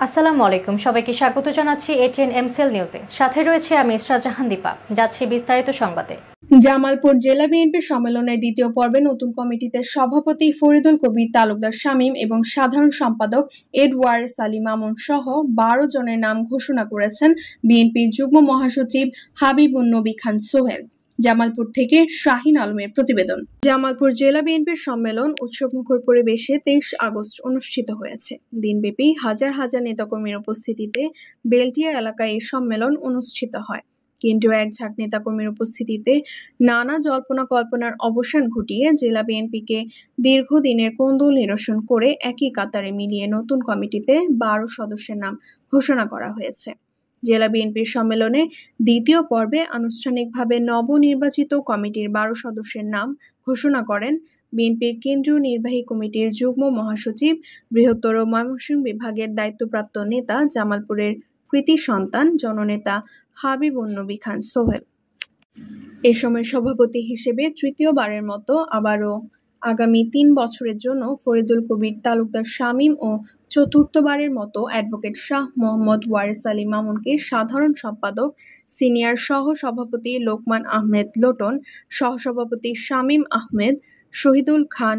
আসসালামু আলাইকুম, সবাইকে স্বাগত জানাচ্ছি এটিএন এমসিএল নিউজে। সাথে রয়েছে আমি ইসরা জাহান দীপা। যাচ্ছি বিস্তারিত সংবাদে। জামালপুর জেলা বিএনপির সম্মেলনের দ্বিতীয় পর্বে নতুন কমিটিতে সভাপতি ফরিদুল কবির তালুকদার শামীম এবং সাধারণ সম্পাদক এডওয়ার্ড সালি মামুন সহ 12 জনের নাম ঘোষণা করেছেন বিএনপির যুগ্ম মহাসচিব হাবিবুন নবী খান সোহেল। জামালপুর থেকে শাহিন আলমের প্রতিবেদন। জামালপুর জেলা বিএনপির সম্মেলন উৎসবমুখর পরিবেশে 23 আগস্ট অনুষ্ঠিত হয়েছে। দিনব্যাপী হাজার হাজার নেতাকর্মীর উপস্থিতিতে বেলটিয়া এলাকায় এই সম্মেলন অনুষ্ঠিত হয়। কেন্দ্রীয় এক ঝাঁক নেতাকর্মীর উপস্থিতিতে নানা জল্পনা কল্পনার অবসান ঘটিয়ে জেলা বিএনপিকে দীর্ঘদিনের কোন্দল নিরসন করে একই কাতারে মিলিয়ে নতুন কমিটিতে 12 সদস্যের নাম ঘোষণা করা হয়েছে। জেলা বিএনপির সম্মেলনে দ্বিতীয় পর্বে আনুষ্ঠানিকভাবে নবনির্বাচিত কমিটির 12 সদস্যের নাম ঘোষণা করেন বিএনপির কেন্দ্রীয় নির্বাহী কমিটির যুগ্ম মহাসচিব, বৃহত্তর ময়মনসিংহ বিভাগের দায়িত্বপ্রাপ্ত নেতা, জামালপুরের কৃতি সন্তান জননেতা হাবিবুন নবী খান সোহেল। এ সময় সভাপতি হিসেবে তৃতীয়বারের মতো আবারও আগামী 3 বছরের জন্য ফরিদুল কবির তালুকদার শামীম ও চতুর্থবারের মতো অ্যাডভোকেট শাহ মোহাম্মদ ওয়ারেস আলী মামুনকে সাধারণ সম্পাদক, সিনিয়র সহ-সভাপতি লোকমান আহমেদ লোটন, সহসভাপতি শামীম আহমেদ, শহীদুল খান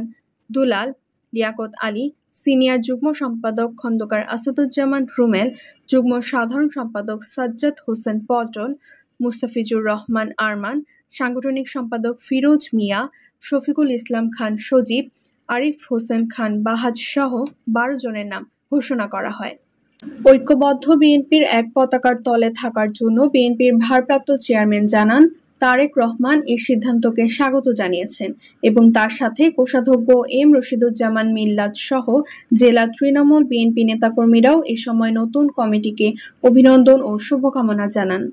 দুলাল, লিয়াকত আলী, সিনিয়র যুগ্ম সম্পাদক খন্দকার আসাদুজ্জামান রুমেল, যুগ্ম সাধারণ সম্পাদক সাজ্জাদ হোসেন পল্টন, মুস্তাফিজুর রহমান আরমান, সাংগঠনিক সম্পাদক ফিরোজ মিয়া, শফিকুল ইসলাম খান সজীব, আরিফ হোসেন খান বাহাজ সহ 12 জনের নাম ঘোষণা করা হয়। ঐক্যবদ্ধ বিএনপির এক পতাকার তলে থাকার জন্য বিএনপির ভারপ্রাপ্ত চেয়ারম্যান জানান তারেক রহমান এই সিদ্ধান্তকে স্বাগত জানিয়েছেন এবং তার সাথে কোষাধ্যক্ষ এম রশিদুজ্জামান মিল্লাত সহ জেলা তৃণমূল বিএনপি নেতাকর্মীরাও এ সময় নতুন কমিটিকে অভিনন্দন ও শুভকামনা জানান।